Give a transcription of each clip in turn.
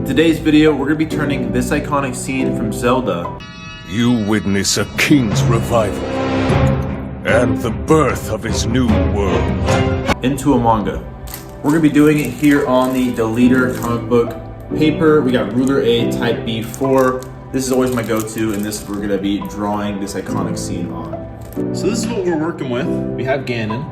In today's video, we're going to be turning this iconic scene from Zelda You witness a king's revival and the birth of his new world into a manga. We're going to be doing it here on the Leader comic book paper. We got ruler A, type B4. This is always my go-to, and this we're going to be drawing this iconic scene on. So this is what we're working with. We have Ganon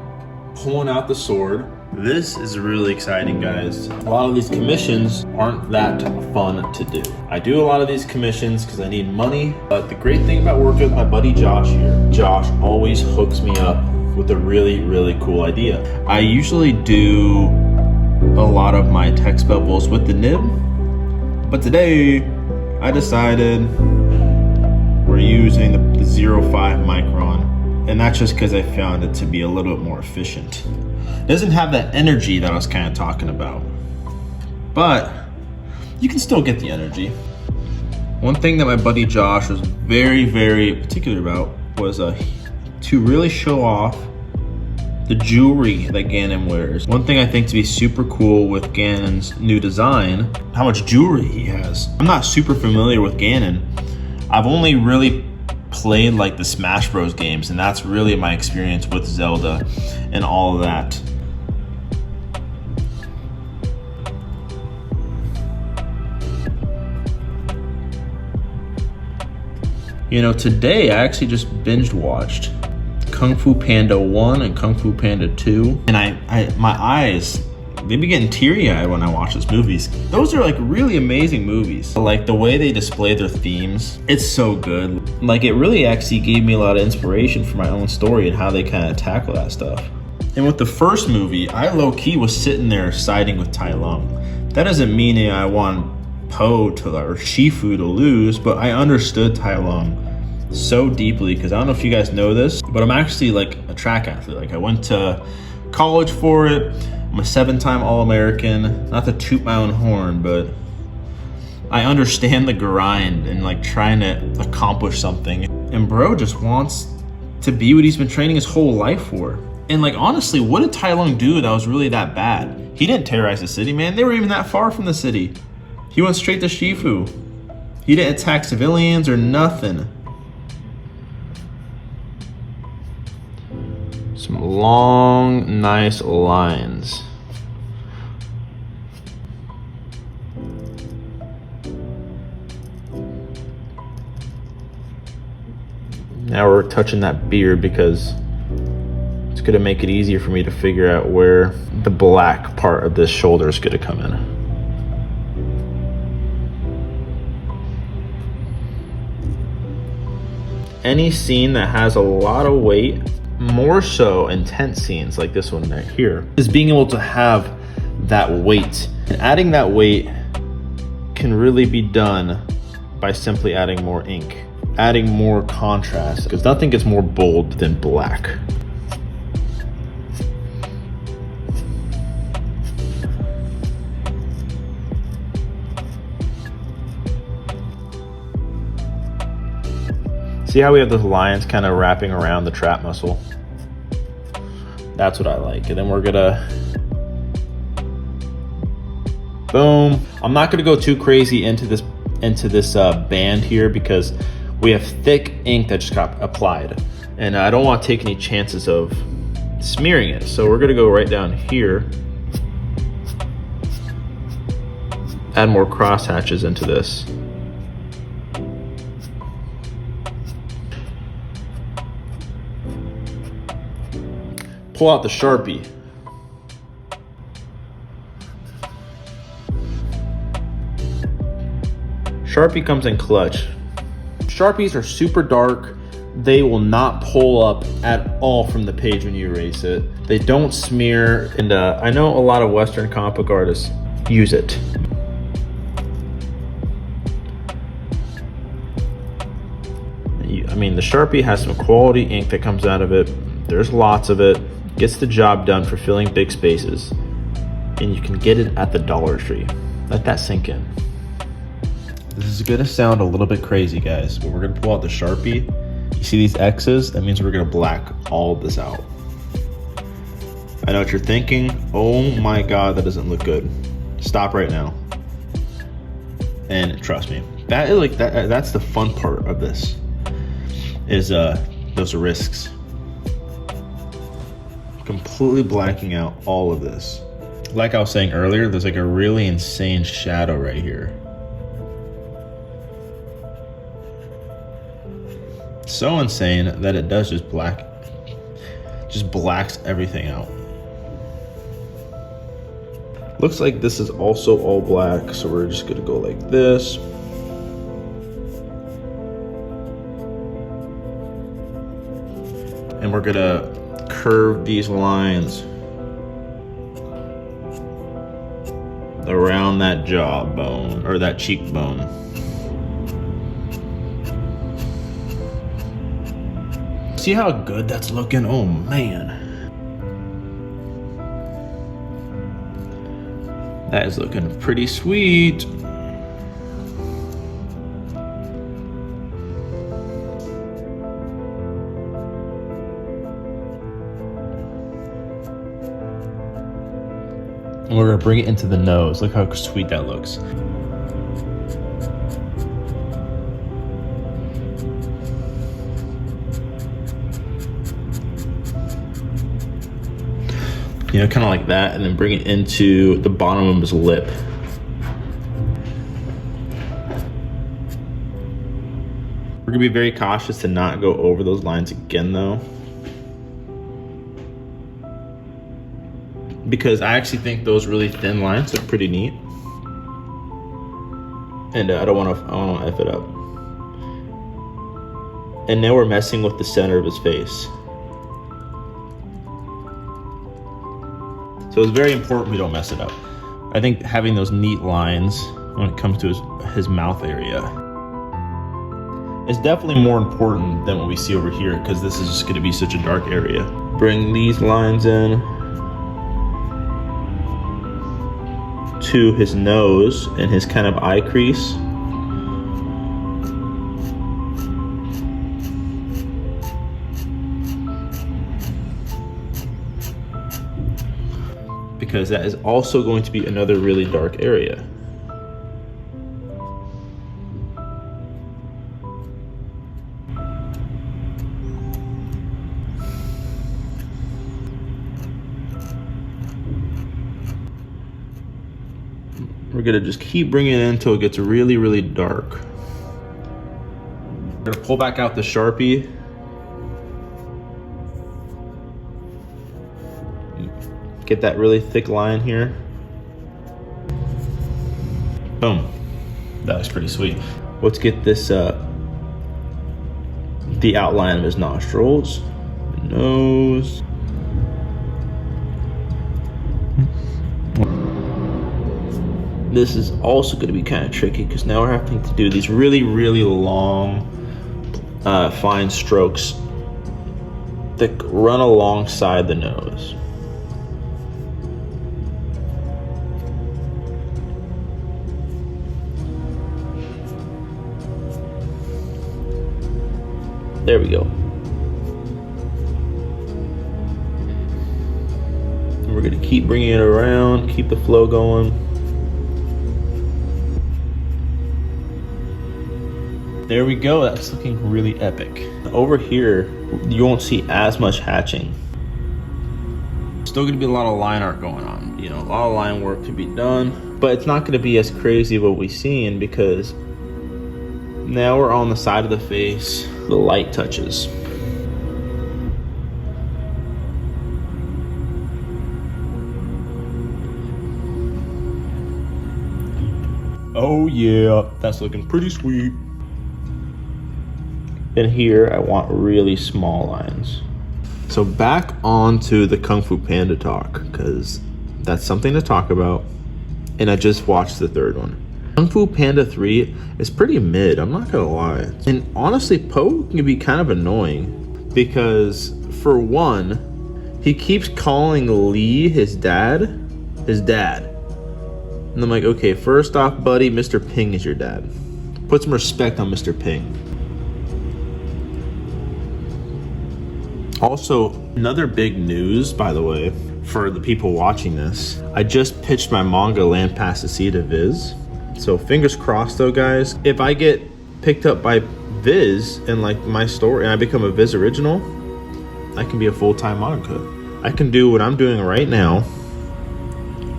pulling out the sword. This is really exciting, guys. A lot of these commissions aren't that fun to do. I do a lot of these commissions because I need money, but the great thing about working with my buddy Josh here, Josh always hooks me up with a really, really cool idea. I usually do a lot of my text bubbles with the nib, but today I decided we're using the 0.5 micron, and that's just because I found it to be a little bit more efficient. It doesn't have that energy that I was kind of talking about, but you can still get the energy. One thing that my buddy Josh was very, very particular about was to really show off the jewelry that Ganon wears. One thing I think to be super cool with Ganon's new design, how much jewelry he has. I'm not super familiar with Ganon. I've only really played like the Smash Bros games, and that's really my experience with Zelda and all of that. You know, today I actually just binge watched Kung Fu Panda 1 and Kung Fu Panda 2. And my eyes, they be getting teary-eyed when I watch those movies. Those are like really amazing movies. Like the way they display their themes, it's so good. Like it really actually gave me a lot of inspiration for my own story and how they kind of tackle that stuff. And with the first movie, I low-key was sitting there siding with Tai Lung. That doesn't mean I want Po to or Shifu to lose, but I understood Tai Lung so deeply because I don't know if you guys know this, but I'm actually like a track athlete. Like I went to college for it. I'm a 7-time All-American. Not to toot my own horn, but I understand the grind and like trying to accomplish something. And bro just wants to be what he's been training his whole life for. And like honestly, what did Tai Lung do that was really that bad? He didn't terrorize the city, man. They were even that far from the city. He went straight to Shifu. He didn't attack civilians or nothing. Some long, nice lines. Now we're touching that beard because it's gonna make it easier for me to figure out where the black part of this shoulder is gonna come in. Any scene that has a lot of weight, more so intense scenes like this one right here, is being able to have that weight. And adding that weight can really be done by simply adding more ink, adding more contrast, because nothing gets more bold than black. See how we have those lines kind of wrapping around the trap muscle? That's what I like. And then we're gonna, boom. I'm not gonna go too crazy into this band here because we have thick ink that just got applied. And I don't want to take any chances of smearing it. So we're gonna go right down here. Add more cross hatches into this. Pull out the Sharpie. Sharpie comes in clutch. Sharpies are super dark. They will not pull up at all from the page when you erase it. They don't smear, and I know a lot of Western comic book artists use it. I mean, the Sharpie has some quality ink that comes out of it. There's lots of it. Gets the job done for filling big spaces, and you can get it at the Dollar Tree. Let that sink in. This is gonna sound a little bit crazy, guys, but we're gonna pull out the Sharpie. You see these X's? That means we're gonna black all of this out. I know what you're thinking. Oh my God, that doesn't look good. Stop right now. And trust me, that is like that's the fun part of this, is those risks. Completely blacking out all of this. Like I was saying earlier, there's like a really insane shadow right here. So insane that it does just blacks everything out. Looks like this is also all black, so we're just gonna go like this. And we're gonna curve these lines around that jawbone, or that cheekbone. See how good that's looking? Oh man. That is looking pretty sweet. And we're gonna bring it into the nose. Look how sweet that looks. You know, kind of like that, and then bring it into the bottom of his lip. We're gonna be very cautious to not go over those lines again though, because I actually think those really thin lines are pretty neat. And I don't want to F it up. And now we're messing with the center of his face. So it's very important we don't mess it up. I think having those neat lines when it comes to his mouth area is definitely more important than what we see over here, because this is just gonna be such a dark area. Bring these lines in to his nose and his kind of eye crease. Because that is also going to be another really dark area. We're gonna just keep bringing it in until it gets really, really dark. We're gonna pull back out the Sharpie. Get that really thick line here. Boom. That was pretty sweet. Let's get this, the outline of his nostrils, nose. This is also going to be kind of tricky because now we're having to do these really, really long, fine strokes that run alongside the nose. There we go. And we're going to keep bringing it around, keep the flow going. There we go. That's looking really epic. Over here, you won't see as much hatching. Still going to be a lot of line art going on. You know, a lot of line work to be done, but it's not going to be as crazy what we've seen because now we're on the side of the face, the light touches. Oh yeah, that's looking pretty sweet. And here I want really small lines. So back onto the Kung Fu Panda talk, because that's something to talk about. And I just watched the third one. Kung Fu Panda 3 is pretty mid, I'm not gonna lie. And honestly, Po can be kind of annoying because for one, he keeps calling Lee his dad. And I'm like, okay, first off, buddy, Mr. Ping is your dad. Put some respect on Mr. Ping. Also, another big news, by the way, for the people watching this, I just pitched my manga Land Past the Sea to Viz. So fingers crossed though, guys. If I get picked up by Viz and like my store and I become a Viz original, I can be a full-time manga. I can do what I'm doing right now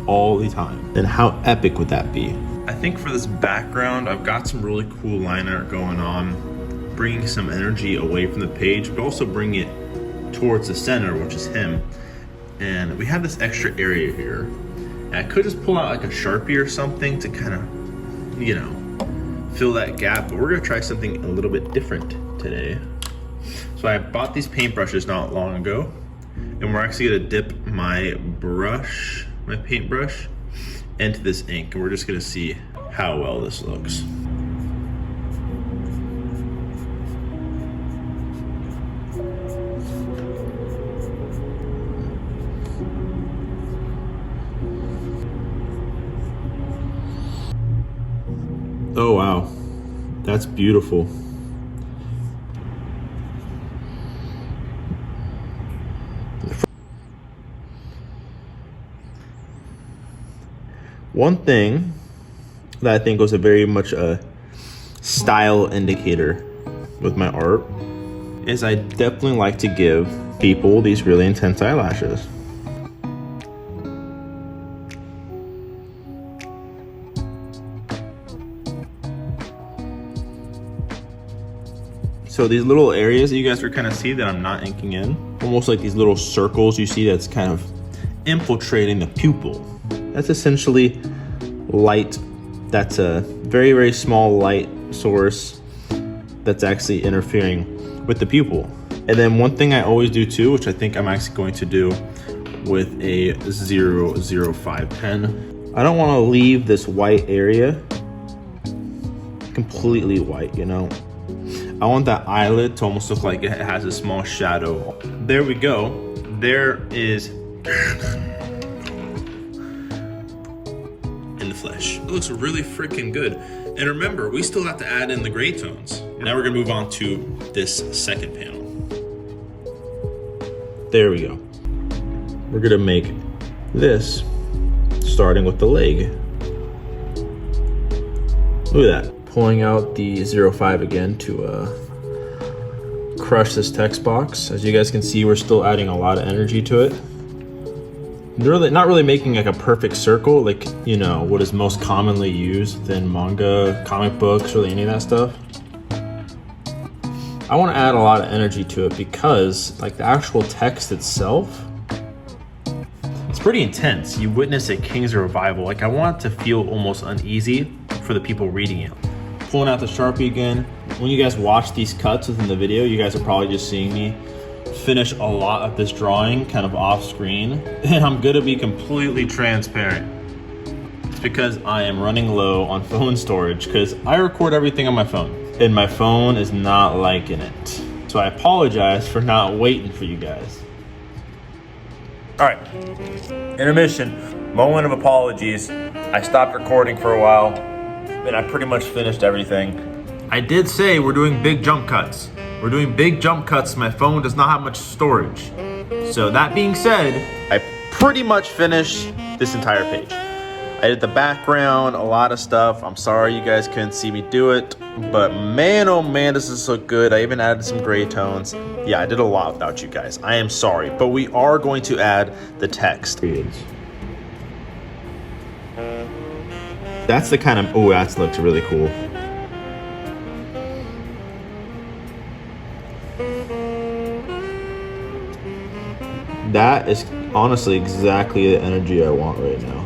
all the time. And how epic would that be? I think for this background, I've got some really cool line art going on, bringing some energy away from the page, but also bring it towards the center, which is him. And we have this extra area here. And I could just pull out like a Sharpie or something to kind of, you know, fill that gap, but we're gonna try something a little bit different today. So I bought these paintbrushes not long ago, and we're actually gonna dip my paintbrush into this ink, and we're just gonna see how well this looks. Oh wow, that's beautiful. One thing that I think was a very much a style indicator with my art is I definitely like to give people these really intense eyelashes. So these little areas that you guys are kind of see that I'm not inking in, almost like these little circles you see that's kind of infiltrating the pupil. That's essentially light. That's a very, very small light source that's actually interfering with the pupil. And then one thing I always do too, which I think I'm actually going to do with a 005 pen, I don't want to leave this white area completely white, you know? I want that eyelid to almost look like it has a small shadow. There we go. There is in the flesh. It looks really freaking good. And remember, we still have to add in the gray tones. Now we're gonna move on to this second panel. There we go. We're gonna make this starting with the leg. Look at that. Pulling out the 05 again to crush this text box. As you guys can see, we're still adding a lot of energy to it. Not really making like a perfect circle, like, you know, what is most commonly used in manga, comic books, really any of that stuff. I want to add a lot of energy to it because like the actual text itself, it's pretty intense. You witness a King's Revival. Like I want it to feel almost uneasy for the people reading it. Pulling out the Sharpie again. When you guys watch these cuts within the video, you guys are probably just seeing me finish a lot of this drawing kind of off screen. And I'm gonna be completely transparent. It's because I am running low on phone storage because I record everything on my phone and my phone is not liking it. So I apologize for not waiting for you guys. All right, intermission, moment of apologies. I stopped recording for a while and I pretty much finished everything. I did say we're doing big jump cuts. We're doing big jump cuts. My phone does not have much storage. So that being said, I pretty much finished this entire page. I did the background, a lot of stuff. I'm sorry you guys couldn't see me do it, but man, oh man, does this look good. I even added some gray tones. Yeah, I did a lot without you guys. I am sorry, but we are going to add the text. That's the kind of, oh, that looks really cool. That is honestly exactly the energy I want right now.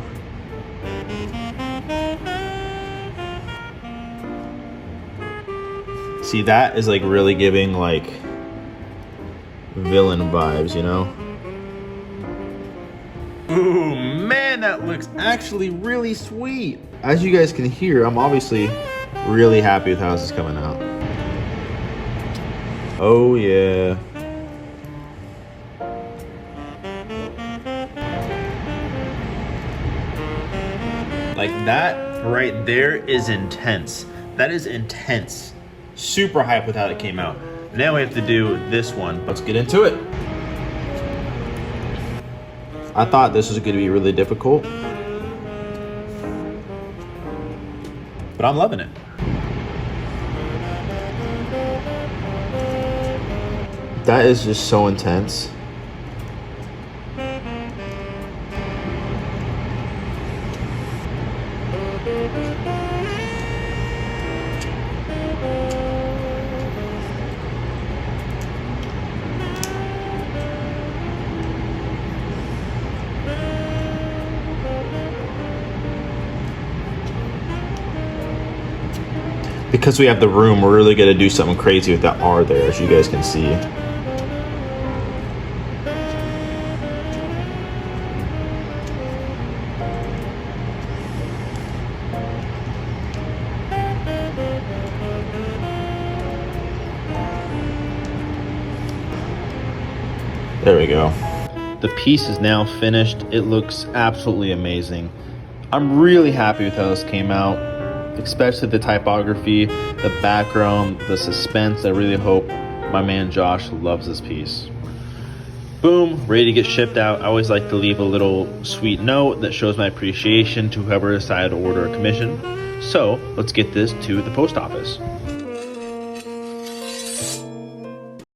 See, that is like really giving like villain vibes, you know? Ooh, man, that looks actually really sweet. As you guys can hear, I'm obviously really happy with how this is coming out. Oh yeah. Like that right there is intense. That is intense. Super hyped with how it came out. Now we have to do this one. Let's get into it. I thought this was going to be really difficult. but I'm loving it. That is just so intense. Because we have the room, we're really going to do something crazy with that R there, as you guys can see. There we go. The piece is now finished. It looks absolutely amazing. I'm really happy with how this came out, especially the typography, the background, the suspense. I really hope my man Josh loves this piece. Boom, ready to get shipped out. I always like to leave a little sweet note that shows my appreciation to whoever decided to order a commission. So let's get this to the post office.